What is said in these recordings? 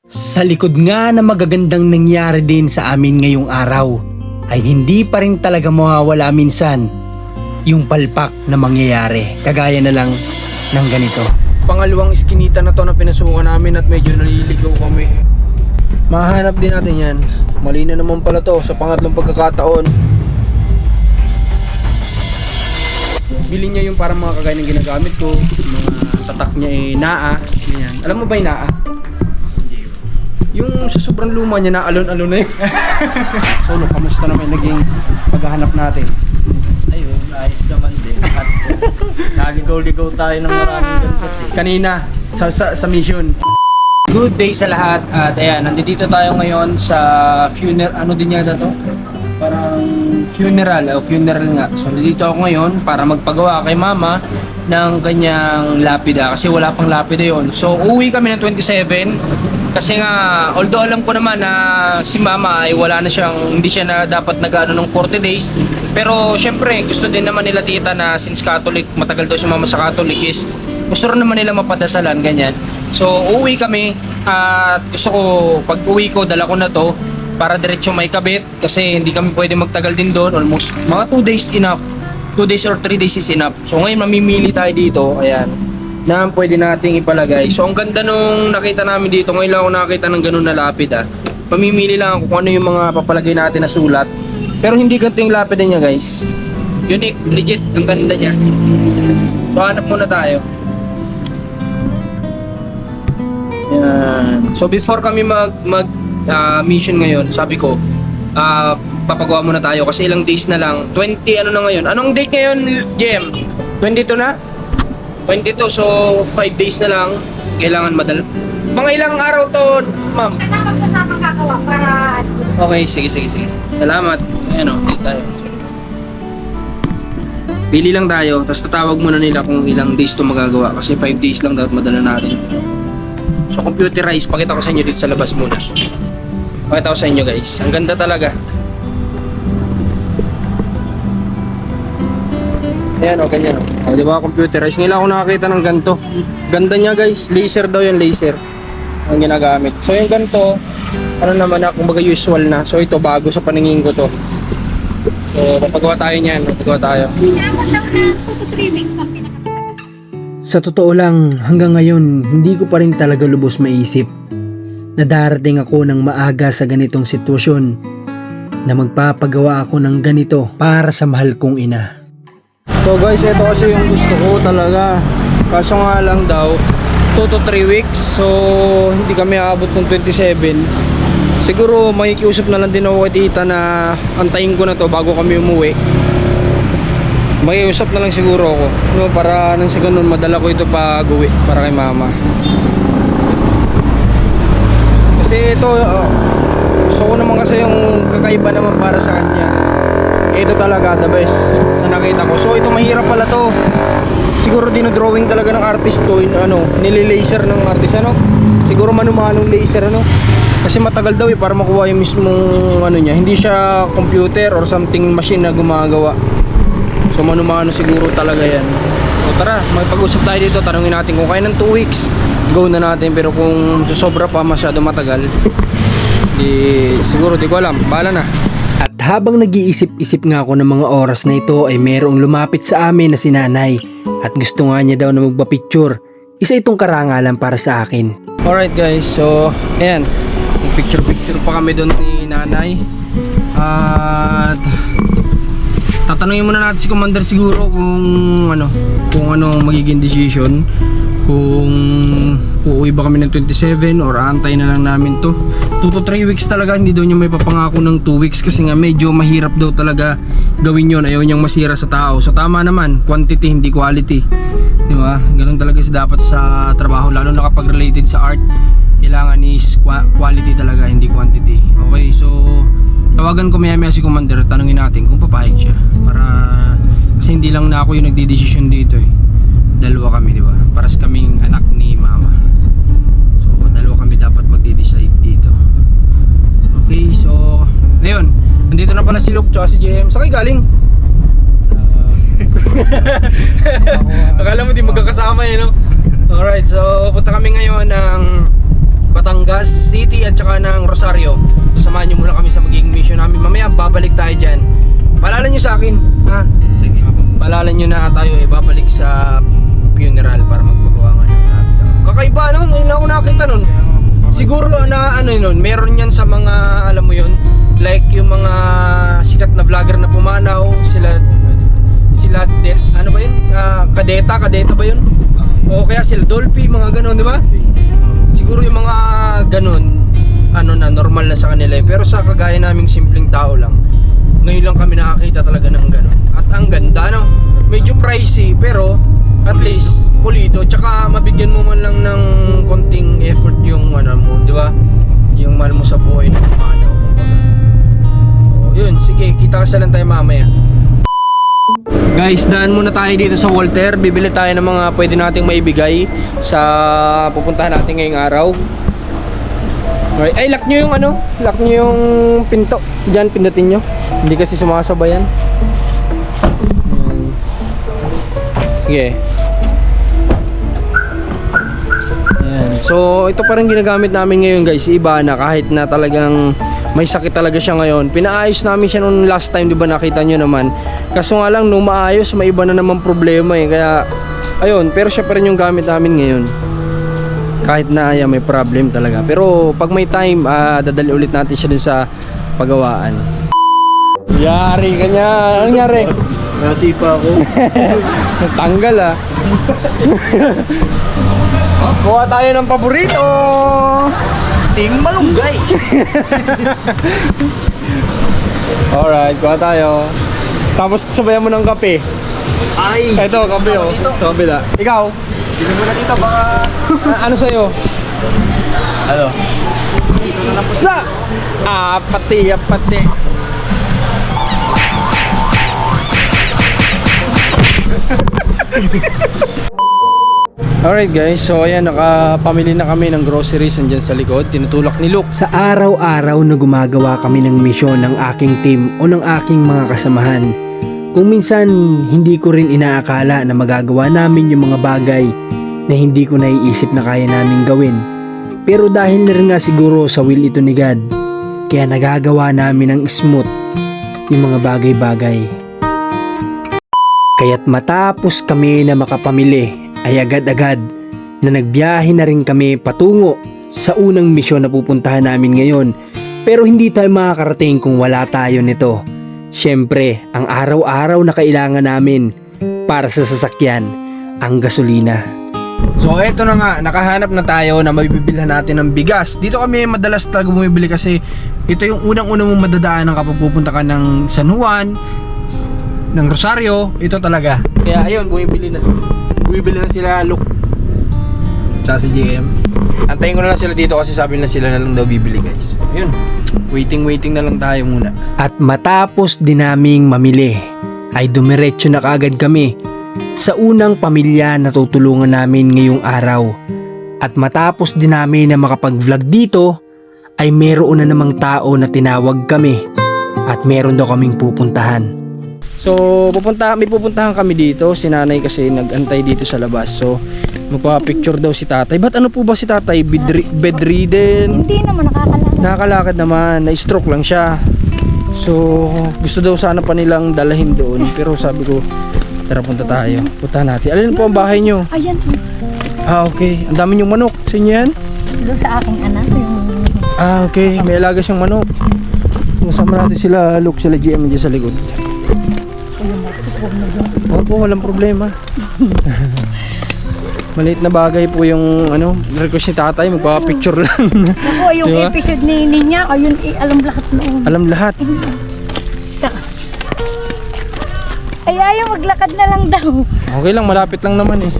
Sa likod nga na magagandang nangyari din sa amin ngayong araw, ay hindi pa rin talaga mawawala minsan yung palpak na mangyayari. Kagaya na lang ng ganito. Pangalawang iskinita na to na pinasukan namin at medyo naliligaw kami. Mahanap din natin yan. Mali na naman pala to sa pangatlong pagkakataon. Bili niya yung parang mga kagaya ng ginagamit ko. Mga tatak niya naa. Ganyan. Alam mo ba yung naa? Yung sa sobrang luma niya na alon-alon na yun. Solo, kamusta naman naging paghahanap natin? Ayun, ayos naman din. At naligaw-ligaw tayo ng maraming ganito eh. Kanina, sa mission. Good day sa lahat. At ayan, nandito tayo ngayon sa funeral. Ano din yata to? Parang funeral o funeral nga. So nandito ako ngayon para magpagawa kay mama ng kanyang lapida. Kasi wala pang lapida yon. So uuwi kami ng 27. Kasi nga, although alam ko naman na si mama ay wala na siyang, hindi siya na dapat nag-ano ng 40 days. Pero syempre, gusto din naman nila tita na since Catholic, matagal daw si mama sa Catholic is, gusto rin naman nila mapadasalan, ganyan. So, uuwi kami at gusto ko, pag uwi ko, dala ko na to para diretso may kabit kasi hindi kami pwede magtagal din doon. Almost mga 2 days enough. 2 days or 3 days is enough. So, ngayon mamimili tayo dito, ayan, na pwede nating ipalagay. So ang ganda nung nakita namin dito, ngayon lang ako nakakita ng ganun na lapid Pamimili lang ako kung ano yung mga papalagay natin na sulat. Pero hindi ganito yung lapid niya guys. Unique, legit, ang ganda niya. So hanap muna tayo. Yan. So before kami mag mission ngayon, sabi ko, papagawa muna tayo kasi ilang days na lang. 20 ano na ngayon. Anong date ngayon, Jem? 22 na? 22, so 5 days na lang. Kailangan madala. Mga ilang araw to, ma'am? Kailangan ko sa magagawa para... Okay, sige. Salamat. Ayan o, dito tayo. Pili lang tayo, tapos tatawag muna nila kung ilang days to magagawa. Kasi 5 days lang dapat madala natin. So computerized, pakita ko sa inyo dito sa labas muna. Pakita ko sa inyo guys. Ang ganda talaga. Ayan o, ganyan o. O, diba computerized? Ngayon ako nakakita ng ganito. Ganda niya guys. Laser daw yan, laser. Ang ginagamit. So yung ganito, ano naman na, kumbaga usual na. So ito, bago sa paningin ko to. So, papagawa tayo niyan. Papagawa tayo. Kailangan daw na 2 to 3 weeks ang pinaka... Sa totoo lang, hanggang ngayon, hindi ko pa rin talaga lubos maisip na darating ako ng maaga sa ganitong sitwasyon na magpapagawa ako ng ganito para sa mahal kong ina. So guys, ito kasi yung gusto ko talaga. Kaso nga lang daw 2 to 3 weeks. So hindi kami aabot ng 27. Siguro makikiusap na lang din ako kay tita na antayin ko na to bago kami umuwi. Makikiusap na lang siguro ako, no, para nang sa ganun madala ko ito pag uwi para kay mama. Kasi ito gusto ko naman kasi yung kakaiba naman para sa kanya. Ito talaga the best sa nakita ko. So ito mahirap pala to. Siguro dinodrawing talaga ng artist to, nililaser ng artist Siguro manumanong laser Kasi matagal daw para makuha yung mismong niya. Hindi siya computer or something machine na gumagawa. So manumano siguro talaga yan. So tara, magpag-usap tayo dito. Tanungin natin kung kaya ng 2 weeks, go na natin. Pero kung susobra pa masyado matagal, siguro di ko alam. Bahala na. At habang nag-iisip-isip nga ako ng mga oras na ito ay merong lumapit sa amin na si nanay at gusto nga niya daw na magpa-picture. Isa itong karangalan para sa akin. Alright guys, so ayan, picture pa kami doon ni nanay. At tatanungin muna natin si Commander siguro kung ano magiging decision. Kung uuwi ba kami ng 27 or antay na lang namin to 2 to 3 weeks talaga. Hindi daw niya may papangako ng 2 weeks kasi nga medyo mahirap daw talaga gawin yun. Ayaw niyang masira sa tao. So tama naman, quantity hindi quality, diba? Ganun talaga dapat sa trabaho, lalo na kapag related sa art. Kailangan is quality talaga, hindi quantity. Okay, so tawagan ko maya si Commander, tanungin natin kung papayag siya. Para kasi hindi lang na ako yung nagdidesisyon dito dalawa kami, diba? Paras kaming anak ni mama. So dalawa kami dapat magde-decide dito. Okay, so ayun, nandito na pala si Luke tsaka si JM. Saan kayo galing? Akala mo di magkakasama Alright, so punta kami ngayon ng Batangas City at saka ng Rosario. So samahan nyo muna kami sa magiging mission namin. Mamaya babalik tayo dyan. Paalala nyo sa akin, ha? Sige. Paalala nyo na tayo babalik sa funeral para magpagawa nga ng lapid. Kakaiba no? Ngayon lang ako nakita nun. Siguro na ano yun, meron yan sa mga, alam mo yun, like yung mga sikat na vlogger na pumanaw, sila ano ba yun? Kadeta ba yun? O kaya sila Dolphy, mga ganon, di ba? Siguro yung mga ganon, ano na, normal na sa kanila. Pero sa kagaya naming simpleng tao lang, ngayon lang kami nakakita talaga ng ganon. At ang ganda, no? Medyo pricey, pero at least pulido. Tsaka mabigyan mo man lang ng konting effort yung ano mo, di ba? Yung mahal mo sa buhay na pumanaw. O, yun, sige, kita ka lang tayo mamaya. Guys, daan muna tayo dito sa Walter. Bibili tayo ng mga pwede nating maibigay sa pupuntahan natin ngayong araw. Okay. Ay, lock nyo yung ano? Lock nyo yung pinto. Diyan, pindutin nyo. Hindi kasi sumasabayan. Sige. Ayan. So, ito pa rin ginagamit namin ngayon guys. Iba na kahit na talagang may sakit talaga siya ngayon. Pinaayos namin siya nung last time, di ba nakita nyo naman. Kaso nga lang, nung maayos, may iba na naman problema eh. Kaya, ayun, pero siya pa rin yung gamit namin ngayon. Kahit na may problem talaga. Pero pag may time, dadali ulit natin siya dun sa pagawaan. Yari ka niya. Anong nangyari? Nasipa ako. Tanggal ah. Kuha tayo ng paborito. Ting malunggay. Alright, kuha tayo. Tapos sabayan mo ng kape. Ay! Eto, kape oh. Dito. Sa kabila. Ikaw? Dito mo na dito, baka... Ano sa'yo? Ano? Sa! Pati. Alright guys, so ayan, nakapamili na kami ng groceries andyan sa likod. Tinutulak ni Luke. Sa araw-araw na gumagawa kami ng misyon ng aking team o ng aking mga kasamahan, kung minsan hindi ko rin inaakala na magagawa namin yung mga bagay na hindi ko naiisip na kaya namin gawin. Pero dahil na rin nga siguro sa will ito ni God, kaya nagagawa namin ng smooth yung mga bagay-bagay. Kaya't matapos kami na makapamili, ay agad-agad na nagbiyahe na rin kami patungo sa unang misyon na pupuntahan namin ngayon. Pero hindi tayo makakarating kung wala tayo nito. Siyempre, ang araw-araw na kailangan namin para sa sasakyan, ang gasolina. So eto na nga, nakahanap na tayo na mabibilhan natin ng bigas. Dito kami madalas talaga bumibili kasi ito yung unang-unang mong madadaanan kapag pupunta ka ng San Juan, ng Rosario, ito talaga. Kaya ayun, bumibili na sila Luke tsaka si JM. Antayin ko na lang sila dito kasi sabi na sila na lang daw bibili guys. Yun, waiting na lang tayo muna. At matapos din naming mamili, ay dumiretso na kaagad kami sa unang pamilya na tutulungan namin ngayong araw. At matapos din namin na makapag-vlog dito, ay meron na namang tao na tinawag kami at meron daw kaming pupuntahan. So, may pupuntahan kami dito. Si nanay kasi nag-antay dito sa labas. So, magpa-picture daw si tatay. Ba't ano po ba si tatay? Bedridden? Hindi naman nakakalakad. Nakakalakad naman. Na-stroke lang siya. So, gusto daw sana pa nilang dalahin doon. Pero sabi ko, tara punta tayo. Puntahan natin. Alin po ang bahay nyo? Ayan. Okay. Ang dami yung manok. Sa inyo yan? Doon sa aking anak. Okay. May alaga siyang manok. Masama natin sila Luke, sila GM dyan sa likod. Opo, walang problema. Maliit na bagay po yung request ni tatay, magpapicture lang. Ako, yung diba? episode ni niya, ayun, alam lahat noon. Alam lahat. Tsaka, ay ayaw, maglakad na lang daw. Okay lang, malapit lang naman eh.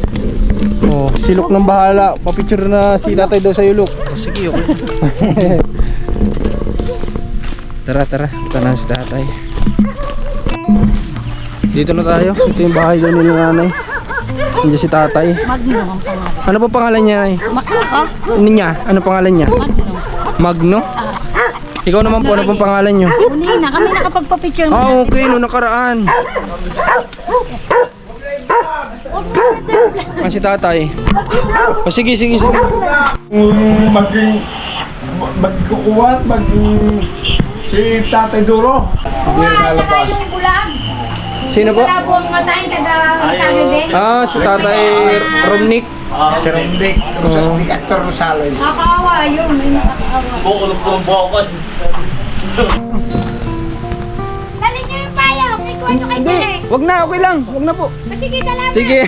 Oh, si Luke nang bahala. Papicture na si tatay daw sa'yo, Luke. Oh, sige, okay. Tara. Punta na si tatay. Dito na tayo. Ito yung bahay daw ni nanay. Nandiyan si tatay. Magno ang pangalan. Ano po pangalan niya ay? Ano niya? Ano pangalan niya? Magno? Ikaw naman po, ano pong pangalan niyo? Unina, kami nakapagpapicture. Okay, no nakaraan. Si tatay. O sige. Magkukuha, si Tatay Duro. Hindi nalabas. Yung bulag. Sino po? Wala po ang matay kada sa amin din. Si tatay Romnick. Si Rendick, Dictor Rosales. Nakakaawa yun. May nakakaawa. Bukulong bukod. Dali niyo yung payong. Ikuha niyo kay Tere. Wag na, okay lang. Wag na po. Sige, salamat. Sige.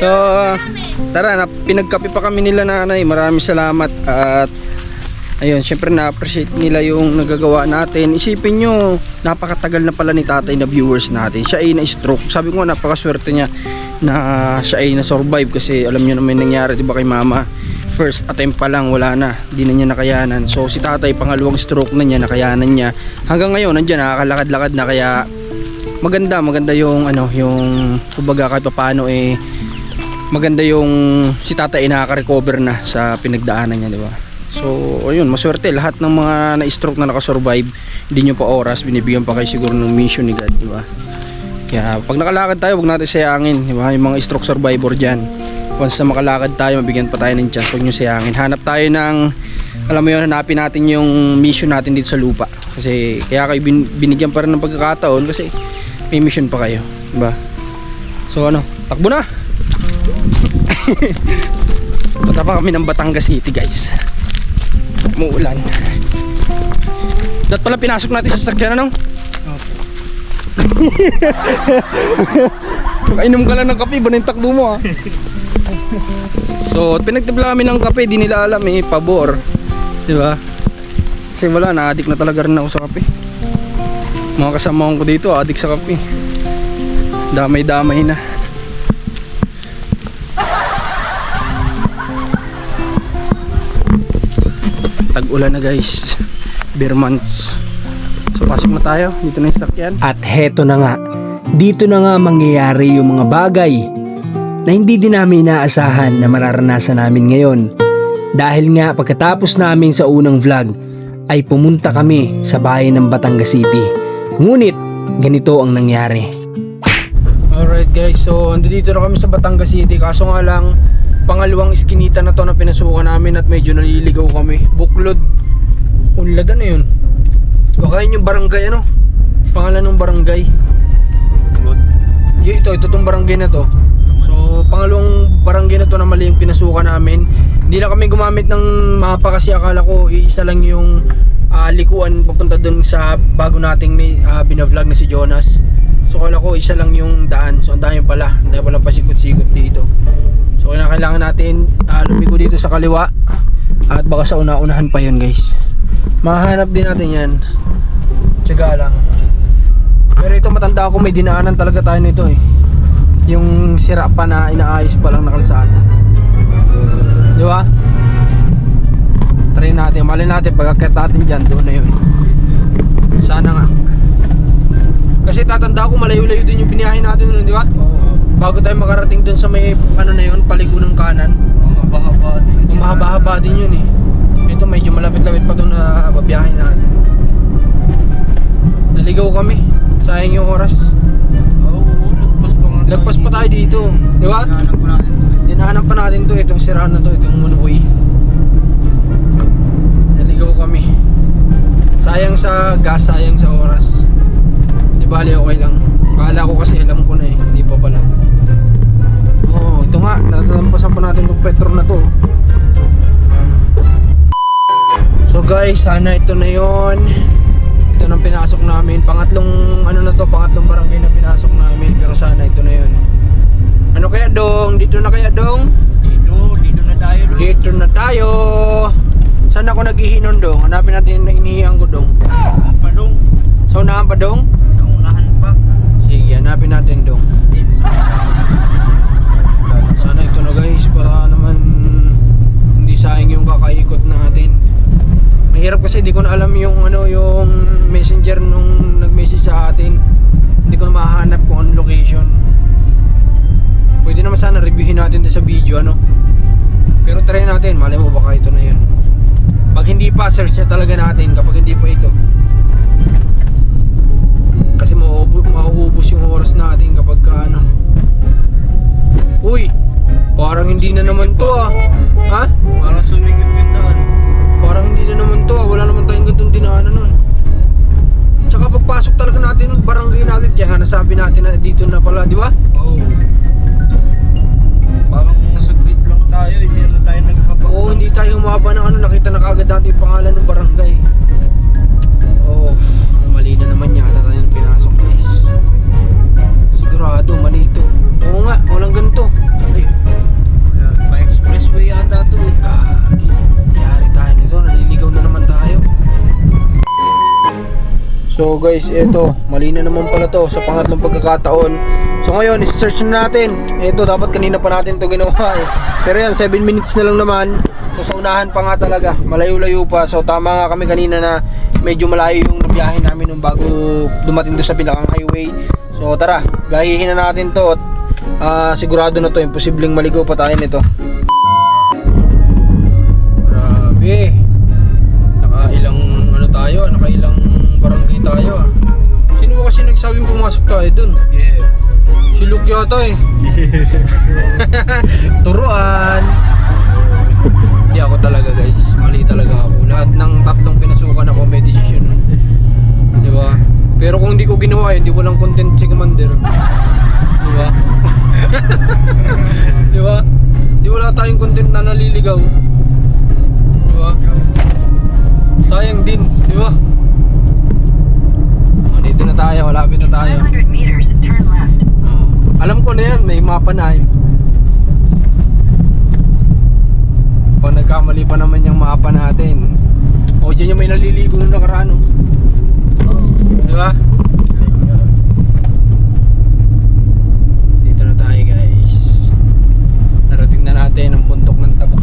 So, tara, pinagkape pa kami nila nanay. Maraming salamat. At ayun, syempre na-appreciate nila yung nagagawa natin. Isipin nyo, napakatagal na pala ni tatay na viewers natin. Siya ay na-stroke. Sabi ko nga, napakaswerte niya na siya ay na-survive. Kasi alam nyo naman nangyari, diba kay mama? First attempt pa lang, wala na. Di na niya nakayanan. So si tatay, pangalawang stroke na niya, nakayanan niya. Hanggang ngayon, nandiyan, nakakalakad-lakad na. Kaya maganda yung kumbaga kahit paano maganda yung si tatay nakaka-recover na sa pinagdaanan niya, di ba? So ayun, maswerte lahat ng mga na-stroke na nakasurvive, hindi nyo pa oras, binibigyan pa kayo siguro ng mission ni God, di ba? Kaya pag nakalakad tayo, huwag natin sayangin, di ba? Yung mga stroke survivor dyan, once na makalakad tayo, mabigyan pa tayo ng chance, huwag nyo sayangin. Hanap tayo ng, alam mo yun, hanapin natin yung mission natin dito sa lupa. Kasi kaya kayo binigyan pa rin ng pagkakataon kasi may mission pa kayo, di ba? So takbo na. Punta pa kami ng Batangas City, guys. Muulan. Dapat pala pinasok natin sa sasakyan, Nakainom ka lang ng kape, ba na yung takbo mo, ha? So pinagtibla kami ng kape, di nila alam pabor, di ba? Kasi wala, na-addict na talaga rin ako sa kape. Mga kasama ko dito, addict sa kape. Damay-damay na. Tag-ulan na, guys. Beer months. So pasok na tayo. Dito na yung sakyan. At heto na nga, dito na nga mangyayari yung mga bagay na hindi din namin inaasahan na mararanasan namin ngayon. Dahil nga pagkatapos namin sa unang vlog ay pumunta kami sa bayan ng Batangas City. Ngunit ganito ang nangyari. Alright, guys, so andito na kami sa Batangas City. Kaso nga lang, pangalawang iskinita na to na pinasukan namin at medyo naliligaw kami. Buklod. Unlad, ano yun? Baka yun yung barangay, pangalan ng barangay. Ito tong barangay na to. So pangalawang barangay na to na mali yung pinasukan namin. Hindi na kami gumamit ng mapa kasi akala ko iisa lang yung likuan papunta dun sa bago nating binavlog na si Jonas. So akala ko isa lang yung daan. So ang dami pala, hindi pala pasikot-sikot dito. So kailangan natin lumigo dito sa kaliwa. At baka sa una-unahan pa yun, guys. Mahanap din natin yan. Tsaga lang. Pero ito, matanda ako, may dinaanan talaga tayo nito yung sira pa na inaayos pa lang na kalsada. Di ba? Try natin, mali natin pagkakit natin dyan, doon na yun. Sana nga. Kasi tatanda ko, malayo-layo din yung biniyahin natin doon, di ba? Bago tayo makarating doon sa may na yun, paliko ng kanan. Mahaba-haba din yun Ito medyo malapit-lapit pa doon na babiyahin natin. Naligaw kami. Sayang yung oras. Lagpas pa tayo dito, di ba? Dinahanap pa natin to, itong siraan na to, itong monopoy. Naligaw kami. Sayang sa gas, sayang sa oras. Di bali, okay lang. Akala ko kasi alam ko na hindi pa pala. Ito nga, natalampasan pa natin yung petro na to. So guys, sana ito na yon. Ito nang pinasok namin. Pangatlong pangatlong barangay na pinasok namin. Pero sana ito na yon. Ano kaya, Dong? Dito na kaya, Dong? Dito na tayo. Dito na tayo. Saan ako naghihinon, Dong? Hanapin natin yung inihiyan ko, Dong. Padong. Sa unahan pa, Dong? Sa unahan pa. Sige, hanapin natin, Dong. Sana ito na, guys, para naman hindi sayang yung kakaikot natin. Mahirap kasi di ko na alam yung yung messenger nung nag-message sa atin. Hindi ko na mahanap kung anong location. Pwede naman sana reviewin natin sa video, pero try natin, malay mo baka ito na yun. Pag hindi pa, search na talaga natin kapag hindi pa ito. Kasi mauubos yung oras natin kapag Uy, parang hindi na naman to ah. Ha? Parang sumigip yung daan. Parang hindi na naman to ah. Wala naman tayong gantong dinaanan nun. Tsaka pagpasok talaga natin ng barangay natin, kaya nasabi natin na dito na pala, di ba? Oo. Parang saglit lang tayo, hindi na tayo naghahabak. Oo, hindi tayo humaba ng ano, nakita na kagad natin yung pangalan ng barangay. Oh, mali na naman yata tayo ng pinasok guys. Sigurado, mali ito. Oo nga, walang ganito. Ay, Pa-expressway yata to eh. yari tayo nito, naliligaw na naman tayo. So guys, eto, mali na naman pala to sa pangatlong pagkakataon. So ngayon, i-search na natin. Eto, dapat kanina pa natin to ginawa eh. Pero yan, 7 minutes na lang naman. So sa unahan pa nga talaga, malayo-layo pa. So tama nga kami kanina na medyo malayo yung biyahe namin nung bago dumating doon sa pinakang highway. So tara, gahihin na natin to. At sigurado na to, imposibleng maligaw pa tayo nito. Grabe. Nakailang ano tayo, nakailang barangay tayo ah. Sino ba kasi nagsabing pumasok tayo dun? Yeah. Si Luke yata eh. Turuan. Hindi ako talaga guys, mali talaga ako. Lahat ng tatlong pinasukan ako may desisyon. Di ba? Pero kung hindi ko ginawa yun, hindi ko lang content si Commander. Di ba? Di ba? Di wala tayong content na naliligaw. Di ba? Sayang din, di ba? Oh, dito na tayo, malapit na tayo. 500 meters, turn left. Oh, alam ko na yan, may mapa na eh. Pag nagkamali pa naman yung mapa natin. O, dyan yung may naliligo nung nakaraan, oh. Di ba? Dito na tayo guys. Narating na natin ang bundok ng Tabuk.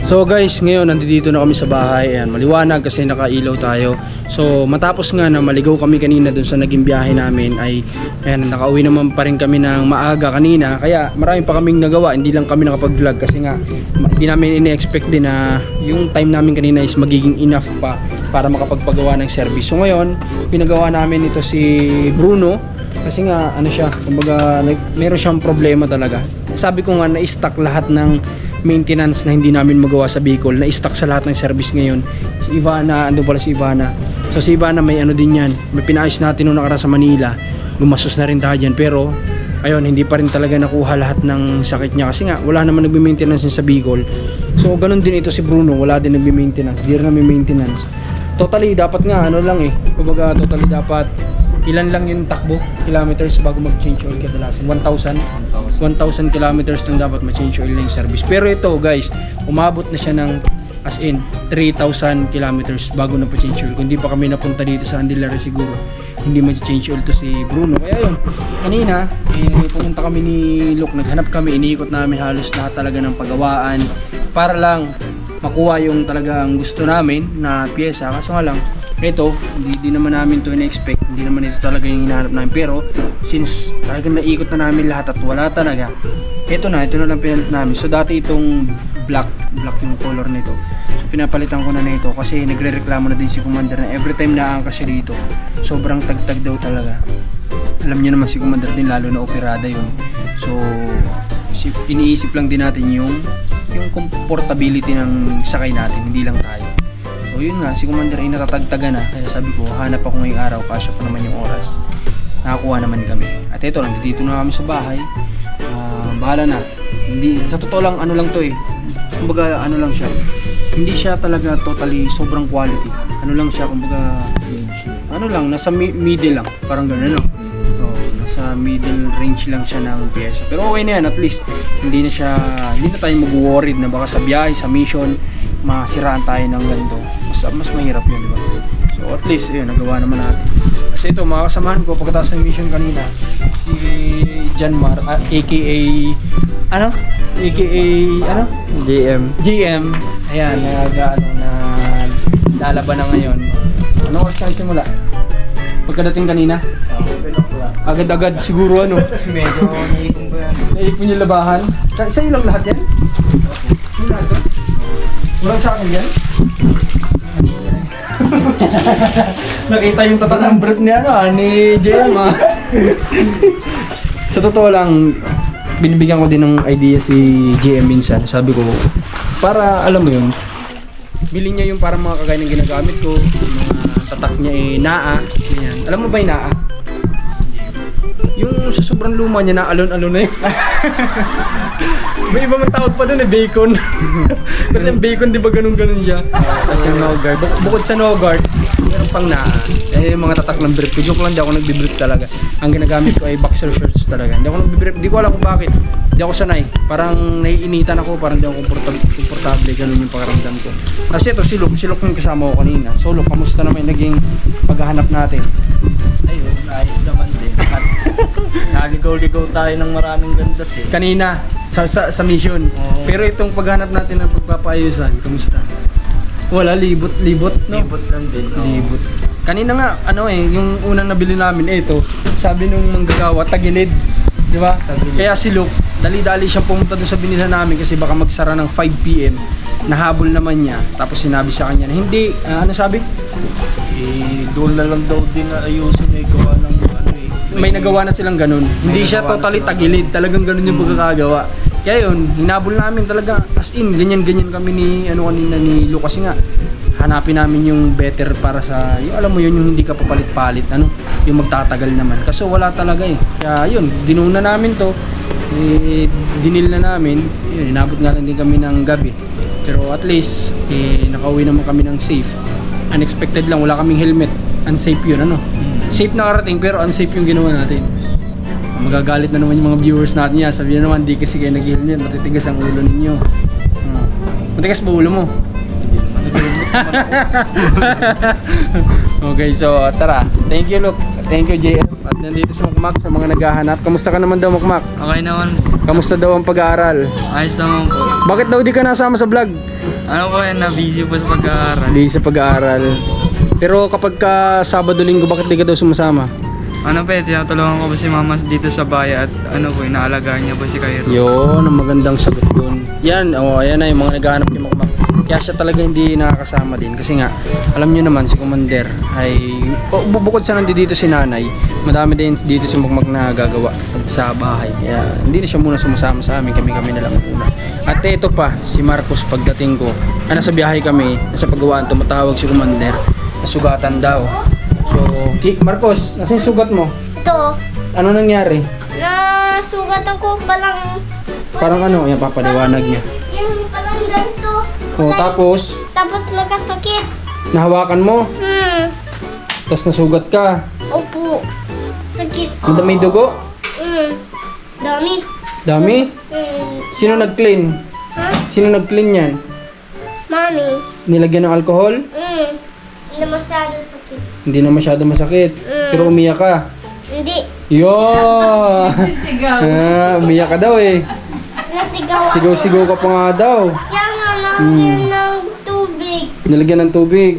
So guys, ngayon nandito na kami sa bahay. Ayan, maliwanag kasi nakailaw tayo. So matapos nga na maligaw kami kanina dun sa naging biyahe namin ay ayan, nakauwi naman pa rin kami ng maaga kanina. Kaya marami pa kaming nagawa, hindi lang kami nakapag-vlog kasi nga hindi namin ini-expect din na yung time namin kanina is magiging enough pa para makapagpagawa ng service. So ngayon, pinagawa namin ito si Bruno kasi nga ano siya, kumbaga meron siyang problema talaga. Sabi ko nga na-stuck lahat ng maintenance na hindi namin magawa sa Bicol, na-stuck sa lahat ng service ngayon. Si Ivana, ando pala si Ivana. So si Ivana may ano din yan, may pinaayos natin nung nakaraan sa Manila, gumastos na rin tayo dyan, pero ayun, hindi pa rin talaga nakuha lahat ng sakit niya kasi nga wala naman nagbe-maintenance sa Bicol. So ganun din ito si Bruno, wala din nagbe-maintenance, di rin nagbe-maintenance. Totally dapat nga ano lang eh, kumbaga totally dapat ilan lang yung takbo kilometers bago mag-change oil kadalasan, 1,000 kilometers lang dapat ma-change oil yung service. Pero ito guys, umabot na siya ng as in 3,000 kilometers bago na pa-change oil. Kung di pa kami napunta dito sa Andilare siguro hindi ma-change oil to si Bruno. Kaya yun, kanina pumunta kami ni Luke, naghanap kami, iniikot namin halos lahat talaga ng pagawaan para lang makuha yung talagang gusto namin na pyesa. Kaso nga lang ito, hindi naman namin to in-expect, hindi naman ito talaga yung hinahanap namin. Pero since talagang naikot na namin lahat at wala talaga, ito na lang pinalit namin. So dati itong black yung color nito, so pinapalitan ko na nito kasi nagre-reklamo na din si Commander na every time na aangkas siya dito sobrang tagtag daw talaga. Alam niyo naman si Commander din, lalo na operada yun. So iniisip lang din natin yung comfortability ng sakay natin, hindi lang tayo. So yun nga, si Commander ay natatagtaga na. Kaya sabi ko, hanap ako ngayong araw, kasya pa naman yung oras. Nakakuha naman kami. At ito, nandito na kami sa bahay. Bahala na. Hindi, sa totoo lang, ano lang to eh. Kumbaga, ano lang siya. Hindi siya talaga totally sobrang quality. Ano lang siya, kumbaga, ano lang, nasa middle lang. Parang gano'n, no? So, nasa middle range lang siya ng pyesa. Pero okay na yan, at least, hindi na tayo mag-worried na baka sa biyahe, sa mission, masiraan tayo ng ganito. Mas mahirap yun, di ba? So at least ayun, nagawa naman natin. Kasi ito, mga kasamahan ko pagkatapos ng mission kanina, si Janmar, aka ano? GM. Ayan, lalaban na ngayon. Anong oras tayo simula? Pagkadating kanina? Agad-agad siguro ano? Medyo naipon ba yan? Naipon yung labahan? Sa'yo lang lahat yan? Yung lahat yan? Walang sa akin yan? Nakita yung tatak ng brief ni JM ah. Sa totoo lang, binibigyan ko din ng idea si JM minsan. Sabi ko, para alam mo yun, bilhin niya yung parang mga kagaya ng ginagamit ko, yung mga tatak niya naa, ganyan. Alam mo ba yung naa? Yung sa sobrang luma niya na alon-alon na yun. May iba man tawag pa doon bacon. Kasi ang bacon di ba ganun-ganun siya. Tapos yung no guard. Bukod sa no guard, meron pang naa. Yung mga tatak ng brief ko. Joke lang, di ako nagbe-brief talaga. Ang ginagamit ko ay boxer shorts talaga. Hindi ako nagbe-brief. Di ko alam kung bakit. Di ako sanay. Parang naiinitan ako. Parang di ako komportable. Ganun yung pakaramdam ko. Kasi ito, si Luke yung kasama ko kanina. So Luke, kamusta naman yung naging paghahanap natin? Ayun, ayos naman din. At naligaw-ligaw tayo ng maraming gandas eh. Kanina, sa mission. Oo. Pero itong paghanap natin ng pagpapaayusan, kamusta? Wala, libot, no? Libot lang din. oo. Libot. Kanina nga, yung unang nabili namin, ito, sabi nung manggagawa, tagilid. Di ba? Tagilid. Kaya si Luke, dali-dali siyang pumunta doon sa binila namin kasi baka magsara ng 5 PM. Nahabol naman niya. Tapos sinabi sa kanya na hindi, ano sabi? Doon na lang daw din na ayusin eh. Gawa ng ano eh. May nagawa na silang ganun. Hindi siya nagawa na totally silang tagilid. Talagang ganun yung pagkakagawa. Kaya yun, hinabol namin talaga. As in, ganyan-ganyan kami ni kanina ni Luke. Kasi nga, hanapin namin yung better para sa, yung alam mo yun, yung hindi ka papalit-palit. Yung magtatagal naman. Kasi wala talaga eh. Kaya yun, dinuna namin to. Dinil na namin. Yun, inabot nga lang din kami ng gabi. Pero at least, nakauwi naman kami ng safe. Unexpected lang, wala kaming helmet. Unsafe yun, safe na karating pero unsafe yung ginawa natin. Magagalit na naman yung mga viewers natin yan. Sabi na naman, di kasi kayo nag-helmet, matitigas ang ulo ninyo. Matigas ba ulo mo? Okay, so tara. Thank you, Luke. Thank you, JM. At nandito si Makmak sa mga naghahanap. Kamusta ka naman daw, Makmak? Okay naman po. Kamusta daw ang pag-aaral? Ayos naman po. Bakit daw di ka nasama sa vlog? Ano po yan, na-busy po sa pag-aaral. Hindi sa pag-aaral. Pero kapag ka Sabado, Linggo, bakit di ka daw sumasama? Ano po, tinutulungan ko po si mama dito sa bahay at ano po, inaalagaan niya po si Cairo. Yun, ang magandang sagot yun. Yan, ayan na yung mga naghahanap ni Makmak. Kaya siya talaga hindi nakakasama din. Kasi nga, alam nyo naman, si Commander ay, bukod sa nandito si nanay, madami din dito si Makmak na gagawa at sa bahay. Kaya hindi na siya muna sumasama sa amin, kami na lang muna. At ito pa, si Marcos pagdating ko, nasa biyahe kami, nasa paggawaan, tumatawag si Commander, nasugatan daw. So, Marcos, nasa yung sugat mo? Ito, Ano nangyari? nasugatan ko palang... Parang ano, yan papaliwanag niya. Yung palang ganito. O, tapos, Tapos nagkasakit. nahawakan mo, tapos nasugat ka. Opo. Sakit. May dugo? Dami. Dami? Sino nag-clean? Ha? Sino nag-clean yan? Mami. Nilagyan ng alcohol? Hindi masyado sakit. Hindi na masyado masakit. Pero umiyak ka. Hindi. Yo! Umiyak ka daw eh. Nasigaw. Sigaw-sigaw ka pa nga daw. Yan nga nalagyan ng tubig. Nilagyan ng tubig.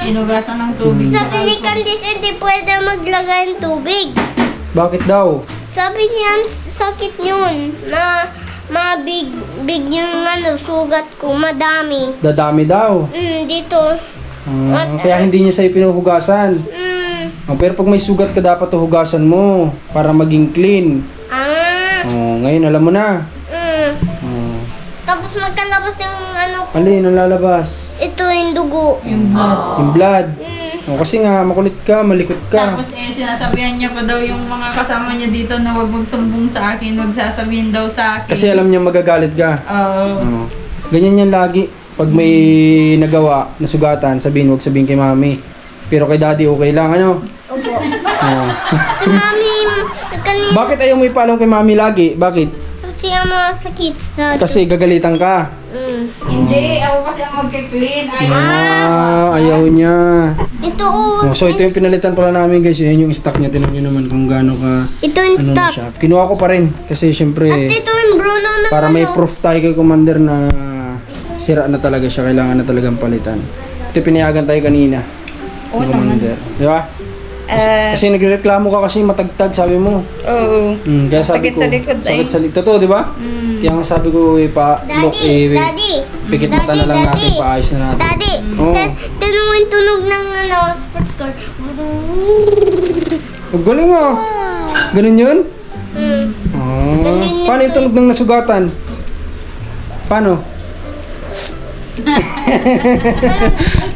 Inugasan ng tubig. Sabi ni Candice, hindi pwede maglagay ng tubig. Bakit daw? Sabi niya, sakit yun. Mabig yung sugat ko, madami. Dadami daw. Dito. Kaya hindi niya sa'yo pinuhugasan. Pero pag may sugat ka, dapat hugasan mo para maging clean. Ngayon alam mo na. Tapos magkalabas yung Alin ang lalabas? ito yung dugo. Yung blood. Yung blood. Kasi nga, makulit ka, malikot ka. Tapos sinasabihan niya pa daw yung mga kasama niya dito na huwag magsumbong sa akin, huwag sasabihin daw sa akin. Kasi alam niya magagalit ka. Oo. Ganyan yan lagi. Pag may nagawa, nasugatan, huwag sabihin kay mami. Pero kay daddy, okay lang, ano? Opo. Oo. Si mami, kanina Bakit ayaw mo ipaalam kay mami lagi? Bakit? kasi masakit sa... Kasi gagalitan ka. Hindi, ako kasi ang mag-clean. Ayaw niya. Ito So ito yung pinalitan pala namin guys. Yan yung stock niya. Tinan nyo naman kung gaano ka... Ito yung Ano na stock. siya. Kinuha ko pa rin. Kasi syempre, At ito yung Bruno na para may proof tayo kay Commander na sira na talaga siya. Kailangan na talagang palitan. Ito pinayagan tayo kanina. Oo ni Commander. Di ba? Kasi nagreklamo ka kasi matagtag, sabi mo. Oo. Kaya sabi Sakit ko, sa likod, sakit sa likod. Totoo, di ba? Kaya nga sabi ko, look, Daddy, pikit mata na lang natin, paayos na natin. Daddy, Oo. tanong yung tunog ng sports car. Ang galing mo. Ganun yun? Mm. Ah, Paano yung tunog ng nasugatan? Paano?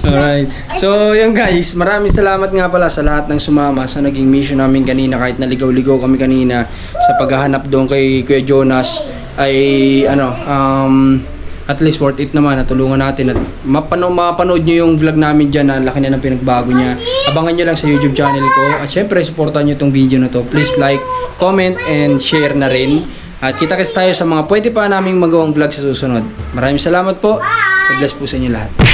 Alright. So, yun guys, maraming salamat nga pala sa lahat ng sumama sa naging mission namin kanina. Kahit naligaw-ligaw kami kanina sa paghahanap doon kay Kuya Jonas, ay at least worth it naman, natulungan natin at mapanood nyo yung vlog namin dyan na laki na ng pinagbago niya. Abangan nyo lang sa YouTube channel ko at syempre supportan nyo itong video na to. Please like, comment, and share na rin. At kita-kits tayo sa mga pwede pa naming magawang vlog sa susunod. Maraming salamat po. God bless po sa inyo lahat.